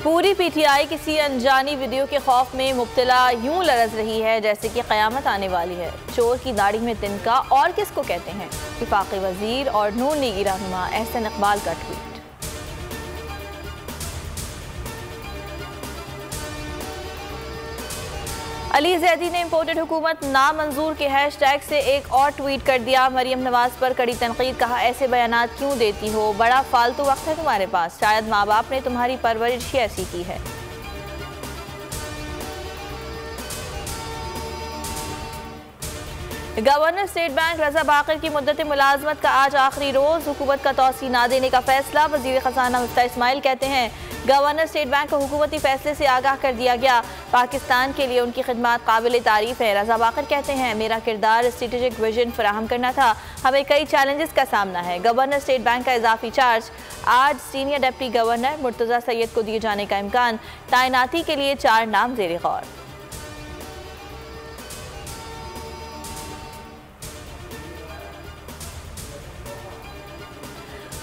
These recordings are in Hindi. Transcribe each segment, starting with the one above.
पूरी पीटीआई किसी अनजानी वीडियो के खौफ में मुब्तला यूं लरज रही है जैसे कि क़यामत आने वाली है। चोर की दाढ़ी में तिनका और किसको कहते हैं? वफाकी वजीर और नून लीगी रहनुमा एहसन इकबाल का ट्वीट। अली जैदी ने इम्पोर्टेड हुकूमत नामंजूर के हैशटैग से एक और ट्वीट कर दिया। मरियम नवाज पर कड़ी तनकीद, कहा ऐसे बयानात क्यों देती हो, बड़ा फालतू वक्त है तुम्हारे पास, शायद माँ बाप ने तुम्हारी परवरिश ही ऐसी की है। गवर्नर स्टेट बैंक रजा बाकर की मुद्दत मुलाजमत का आज आखिरी रोज, हुकूमत का तौसी ना देने का फैसला। वजीर खजाना मुफ्ता इस्माइल कहते हैं गवर्नर स्टेट बैंक को हुकूमती फैसले से आगाह कर दिया गया, पाकिस्तान के लिए उनकी खिदमत काबिल तारीफ है। रजा बाकर कहते हैं मेरा किरदार स्ट्रेटेजिक विजन फराहम करना था, हमें कई चैलेंजेस का सामना है। गवर्नर स्टेट बैंक का इजाफी चार्ज आज senior deputy governor Murtaza Syed को दिए जाने का इम्कान, तैनाती के लिए 4 नाम ज़ेरे गौर।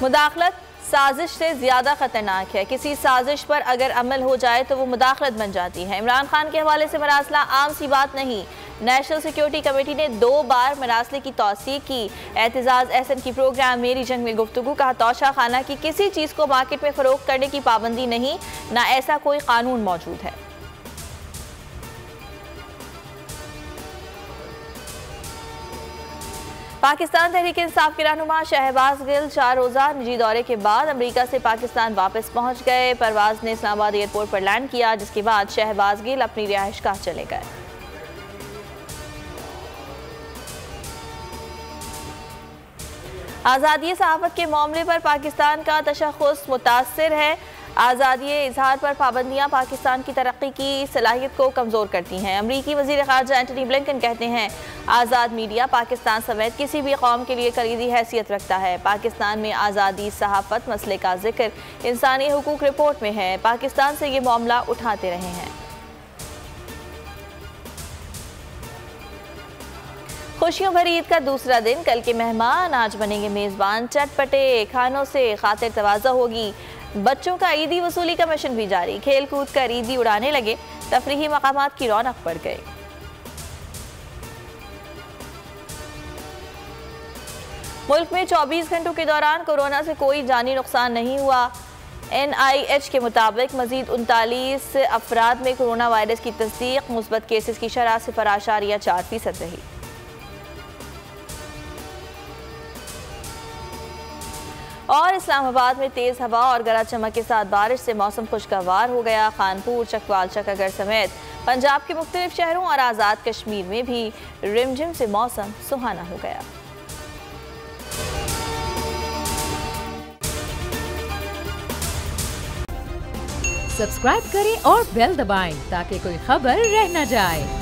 मुदाखलत साजिश से ज़्यादा ख़तरनाक है, किसी साजिश पर अगर अमल हो जाए तो वो मुदाखलत बन जाती है। इमरान खान के हवाले से मरासला आम सी बात नहीं। नेशनल सिक्योरिटी कमेटी ने 2 बार मरासले की तौसीक की। एतजाज़ एहसन की प्रोग्राम मेरी जंग में गुफ्तगू, कहा तौशा खाना की किसी चीज़ को मार्केट में फ़रोख्त करने की पाबंदी नहीं, ना ऐसा कोई कानून मौजूद है। पाकिस्तान तहरीक इंसाफ के रहनुमा शहबाज गिल 4 रोज़ा निजी दौरे के बाद अमेरिका से पाकिस्तान वापस पहुंच गए। परवाज ने इस्लामाबाद एयरपोर्ट पर लैंड किया, जिसके बाद शहबाज गिल अपनी रिहाइशगाह चले गए। आज़ादी सहाफ़त के मामले पर पाकिस्तान का तशख़्ख़ुस मुतासिर है। आज़ादी इजहार पर पाबंदियाँ पाकिस्तान की तरक्की की सलाहियत को कमज़ोर करती हैं। अमरीकी वज़ीर ख़ारजा एंटनी ब्लिंकन कहते हैं आज़ाद मीडिया पाकिस्तान समेत किसी भी कौम के लिए कलीदी हैसियत रखता है। पाकिस्तान में आज़ादी सहाफ़त मसले का जिक्र इंसानी हुकूक रिपोर्ट में है, पाकिस्तान से ये मामला उठाते रहे हैं। खुशियों भरी ईद का दूसरा दिन, कल के मेहमान आज बनेंगे मेज़बान। चटपटे खानों से खातिर तवाज़ा होगी। बच्चों का ईदी वसूली का मिशन भी जारी, खेल कूद कर ईदी उड़ाने लगे, तफरीही मकामात की रौनक बढ़ गई। मुल्क में 24 घंटों के दौरान कोरोना से कोई जानी नुकसान नहीं हुआ। NIH के मुताबिक मजीद 39 अफराद में कोरोना वायरस की तस्दीक, मुस्बत केसेस की शरह 0.4% रही। और इस्लामाबाद में तेज़ हवा और गरज चमक के साथ बारिश से मौसम खुशगवार हो गया। खानपुर, चकवाल, चकागढ़ समेत पंजाब के मुख्तलिफ शहरों और आज़ाद कश्मीर में भी रिमझिम से मौसम सुहाना हो गया। सब्सक्राइब करें और बेल दबाएं ताकि कोई खबर रह न जाए।